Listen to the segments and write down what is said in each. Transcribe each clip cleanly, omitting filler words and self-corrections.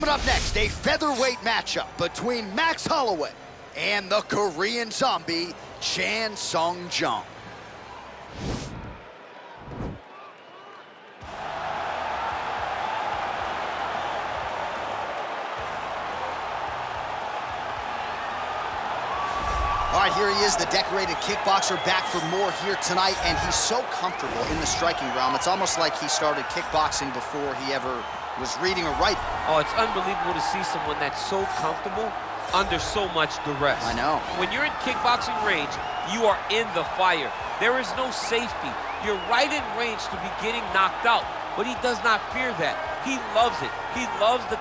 Coming up next, a featherweight matchup between Max Holloway and the Korean zombie, Jung. All right, here he is, the decorated kickboxer, back for more here tonight, and he's so comfortable in the striking realm. It's almost like he started kickboxing before he ever was reading or writing. Oh, it's unbelievable to see someone that's so comfortable under so much duress. I know. When you're in kickboxing range, you are in the fire. There is no safety. You're right in range to be getting knocked out, but he does not fear that. He loves it. He loves the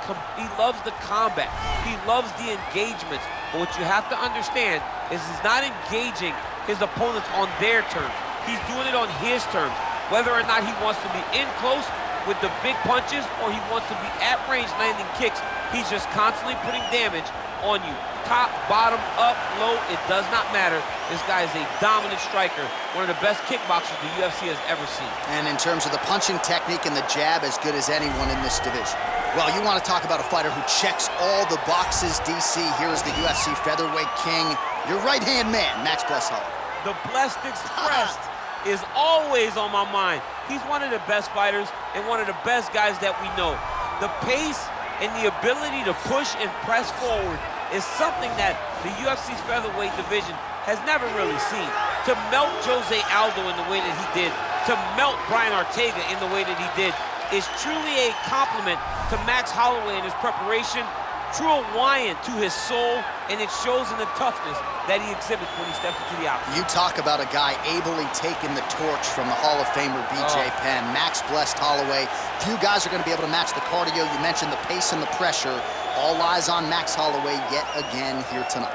combat. He loves the engagements. But what you have to understand is he's not engaging his opponents on their terms. He's doing it on his terms. Whether or not he wants to be in close with the big punches or he wants to be at range landing kicks, he's just constantly putting damage on you. Top, bottom, up, low, it does not matter. This guy is a dominant striker, one of the best kickboxers the UFC has ever seen. And in terms of the punching technique and the jab, as good as anyone in this division. Well, you want to talk about a fighter who checks all the boxes, DC. Here's the UFC featherweight king, your right-hand man, Max Holloway. The Blessed Expressed is always on my mind. He's one of the best fighters and one of the best guys that we know. The pace and the ability to push and press forward is something that the UFC's featherweight division has never really seen. To melt Jose Aldo in the way that he did, to melt Brian Ortega in the way that he did, is truly a compliment to Max Holloway and his preparation, true Hawaiian to his soul, and it shows in the toughness that he exhibits when he steps into the octagon. You talk about a guy ably taking the torch from the Hall of Famer BJ Penn. Max blessed Holloway. Few guys are going to be able to match the cardio. You mentioned the pace and the pressure. All eyes on Max Holloway yet again here tonight.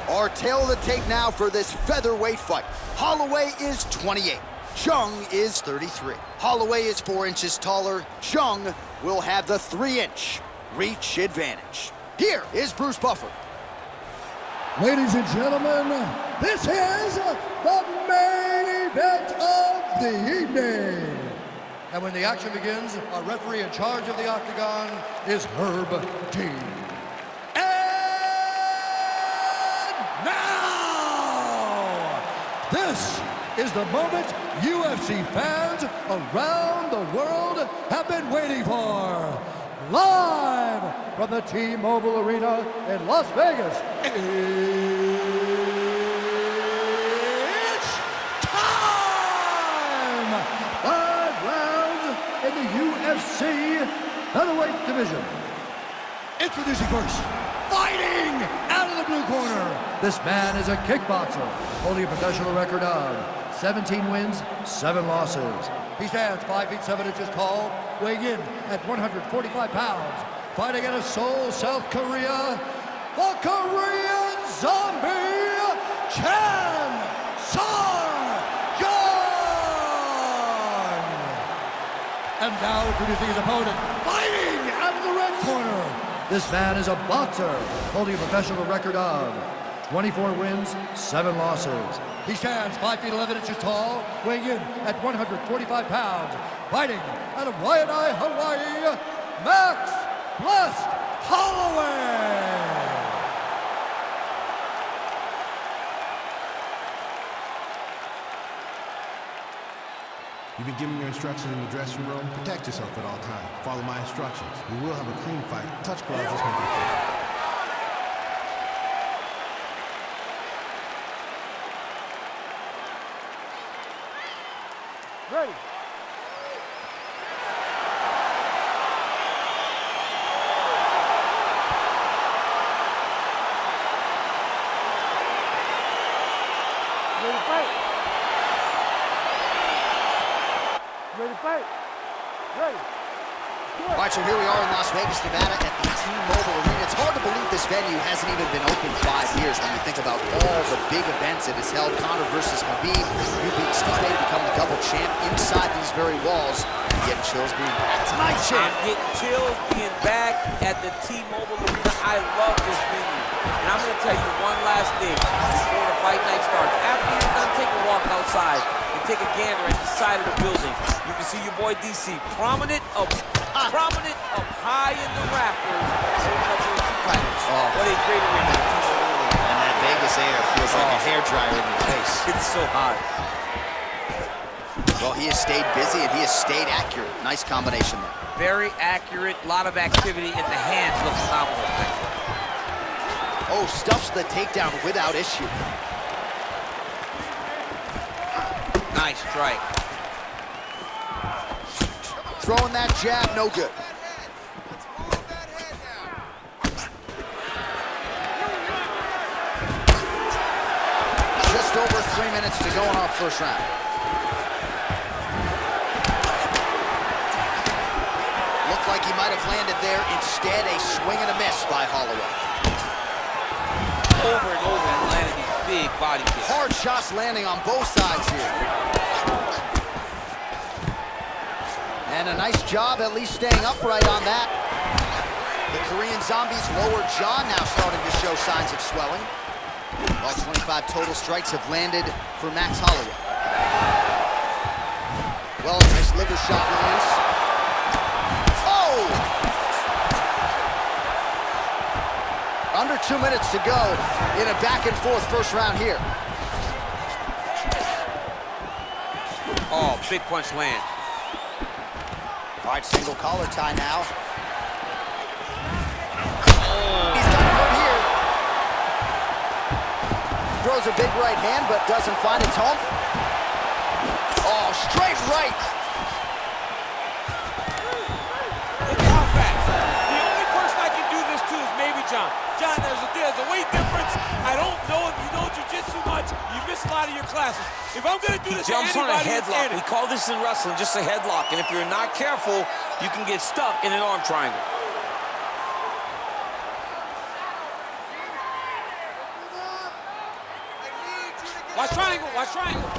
Our tale of the tape now for this featherweight fight. Holloway is 28. Jung is 33. Holloway is 4 inches taller. Jung will have the 3-inch reach advantage. Here is Bruce Buffer. Ladies and gentlemen, this is the main event of the evening. And when the action begins, our referee in charge of the octagon is Herb Dean. Now, this is the moment UFC fans around the world have been waiting for. Live from the T-Mobile Arena in Las Vegas, it's time! 5 rounds in the UFC featherweight division. Introducing first, fighting out of the blue corner. This man is a kickboxer, holding a professional record of 17 wins, 7 losses. He stands 5 feet 7 inches tall, weighing in at 145 pounds. Fighting out of Seoul, South Korea, the Korean zombie, Jung. And now introducing his opponent, fighting out of the red corner. This man is a boxer, holding a professional record of 24 wins, 7 losses. He stands 5 feet 11 inches tall, weighing in at 145 pounds. Fighting out of Waianae, Hawaii, Max Blessed Holloway. You've been given your instructions in the dressing room. Protect yourself at all times. Follow my instructions. We will have a clean fight. Touch gloves, let's make it fair. Ready. Ready to fight. Ready to fight. Ready. All right, so here we are in Las Vegas, Nevada at the T-Mobile Arena. It's hard to believe this venue hasn't even been open 5 years when you think about all the big events it has held. Conor versus Khabib. You beat Stipe to become the double champ inside these very walls. You get chills being back tonight, champ. I'm getting chills being back at the T-Mobile Arena. I love this venue. And I'm going to tell you one last thing before the fight night starts. After you're done, take a walk outside and take a gander at the side of the building. You can see your boy DC prominent up high in the rafters. Oh. What a great arena. And that Vegas air feels like a hairdryer in your face. It's so hot. Well, he has stayed busy and he has stayed accurate. Nice combination there. Very accurate, a lot of activity in the hands. Looks phenomenal. Oh, stuffs the takedown without issue. Nice strike. Throwing that jab, no good. Just over 3 minutes to go in our first round. Looked like he might have landed there. Instead, a swing and a miss by Holloway. Over and over and landed these big body kicks. Hard shots landing on both sides here. And a nice job at least staying upright on that. The Korean Zombie's lower jaw now starting to show signs of swelling. All 25 total strikes have landed for Max Holloway. Well, nice liver shot lands. Oh! Under 2 minutes to go in a back-and-forth first round here. Oh, big punch lands. All right, single collar tie now. He's got hurt here. Throws a big right hand, but doesn't find its home. Oh, straight right. Look at how fast. The only person I can do this to is maybe John. John, there's a weight difference. I don't know if you know jiu-jitsu much. You miss a lot of your classes. If I'm going to do this to Jumps on a anybody, headlock. We call this in wrestling just a headlock. And if you're not careful, you can get stuck in an arm triangle. Watch triangle, watch triangle.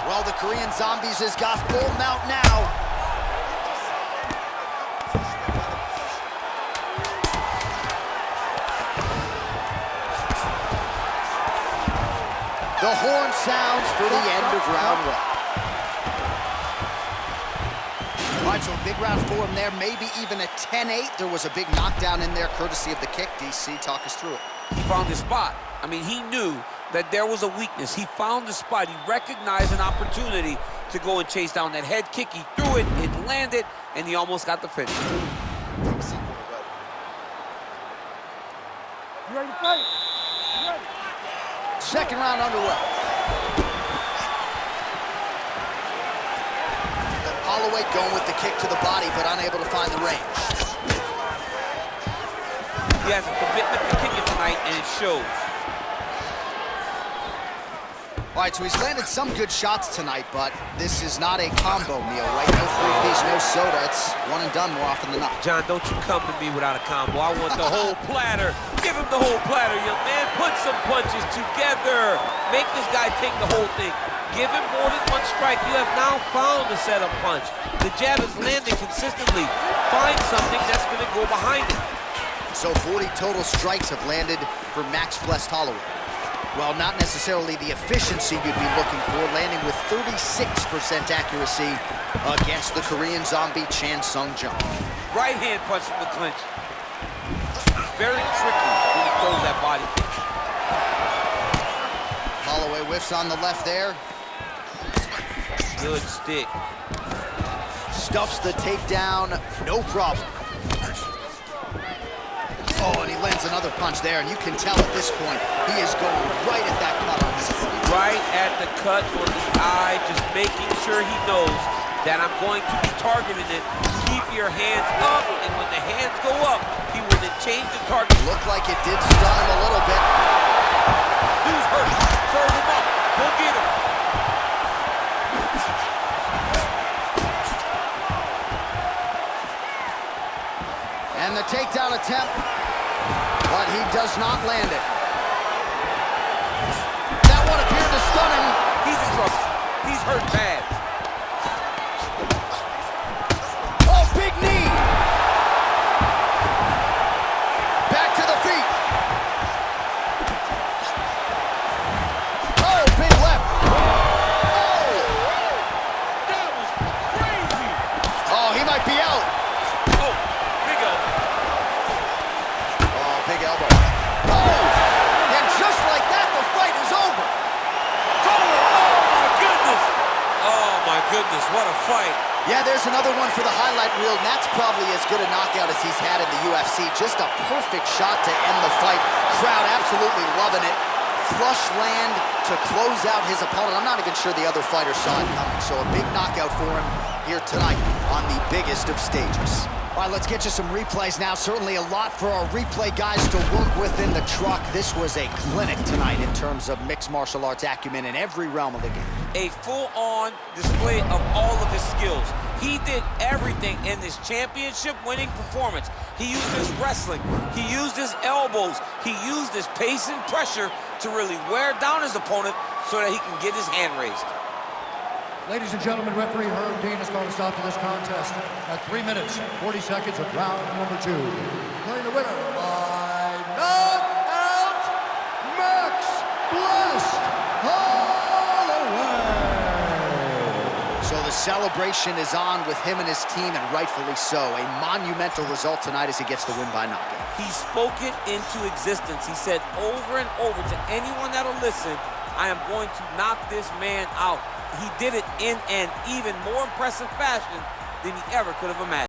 Well, the Korean Zombies has got full mount now. The horn sounds for the end of round one. All right, so a big round for him there, maybe even a 10-8. There was a big knockdown in there, courtesy of the kick. DC, talk us through it. He found his spot. I mean, he knew that there was a weakness. He found the spot. He recognized an opportunity to go and chase down that head kick. He threw it, it landed, and he almost got the finish. You ready to fight? You ready? Second round underway. Holloway going with the kick to the body, but unable to find the range. He has a commitment to kicking tonight, and it shows. All right, so he's landed some good shots tonight, but this is not a combo meal, right? No three-piece, no soda. It's one and done more often than not. John, don't you come to me without a combo. I want the whole platter. Give him the whole platter, young man. Put some punches together. Make this guy take the whole thing. Give him more than one strike. You have now found the setup punch. The jab is landing consistently. Find something that's going to go behind it. So 40 total strikes have landed for Max Blessed Holloway. Well, not necessarily the efficiency you'd be looking for, landing with 36% accuracy against the Korean Zombie Chan Sung Jung. Right hand punch from the clinch. Very tricky when he throws that body kick. Holloway whiffs on the left there. Good stick. Stuffs the takedown, no problem. Oh, and he lands another punch there, and you can tell at this point, he is going right at that cut on his eye. Right at the cut on the eye, just making sure he knows that I'm going to be targeting it. Keep your hands up, and when the hands go up, he will then change the target. Looked like it did stun him a little bit. Dude's hurt. Serve him up. Go get him. And the takedown attempt, but he does not land it. That one appeared to stun him. He's in trouble. He's hurt bad. a fight. Yeah, there's another one for the highlight reel, and that's probably as good a knockout as he's had in the UFC. Just a perfect shot to end the fight. Crowd absolutely loving it. Flush land to close out his opponent. I'm not even sure the other fighter saw it coming. So a big knockout for him here tonight on the biggest of stages. All right, let's get you some replays now. Certainly a lot for our replay guys to work with in the truck. This was a clinic tonight in terms of mixed martial arts acumen in every realm of the game. A full-on display of all of his skills. He did everything in this championship-winning performance. He used his wrestling. He used his elbows. He used his pace and pressure to really wear down his opponent so that he can get his hand raised. Ladies and gentlemen, referee Herb Dean has called a stop to this contest at 3 minutes, 40 seconds of round number 2. Declaring the winner by knockout, Max Blessed Holloway. So the celebration is on with him and his team, and rightfully so. A monumental result tonight as he gets the win by knockout. He spoke it into existence. He said over and over to anyone that'll listen, I am going to knock this man out. He did it in an even more impressive fashion than he ever could have imagined.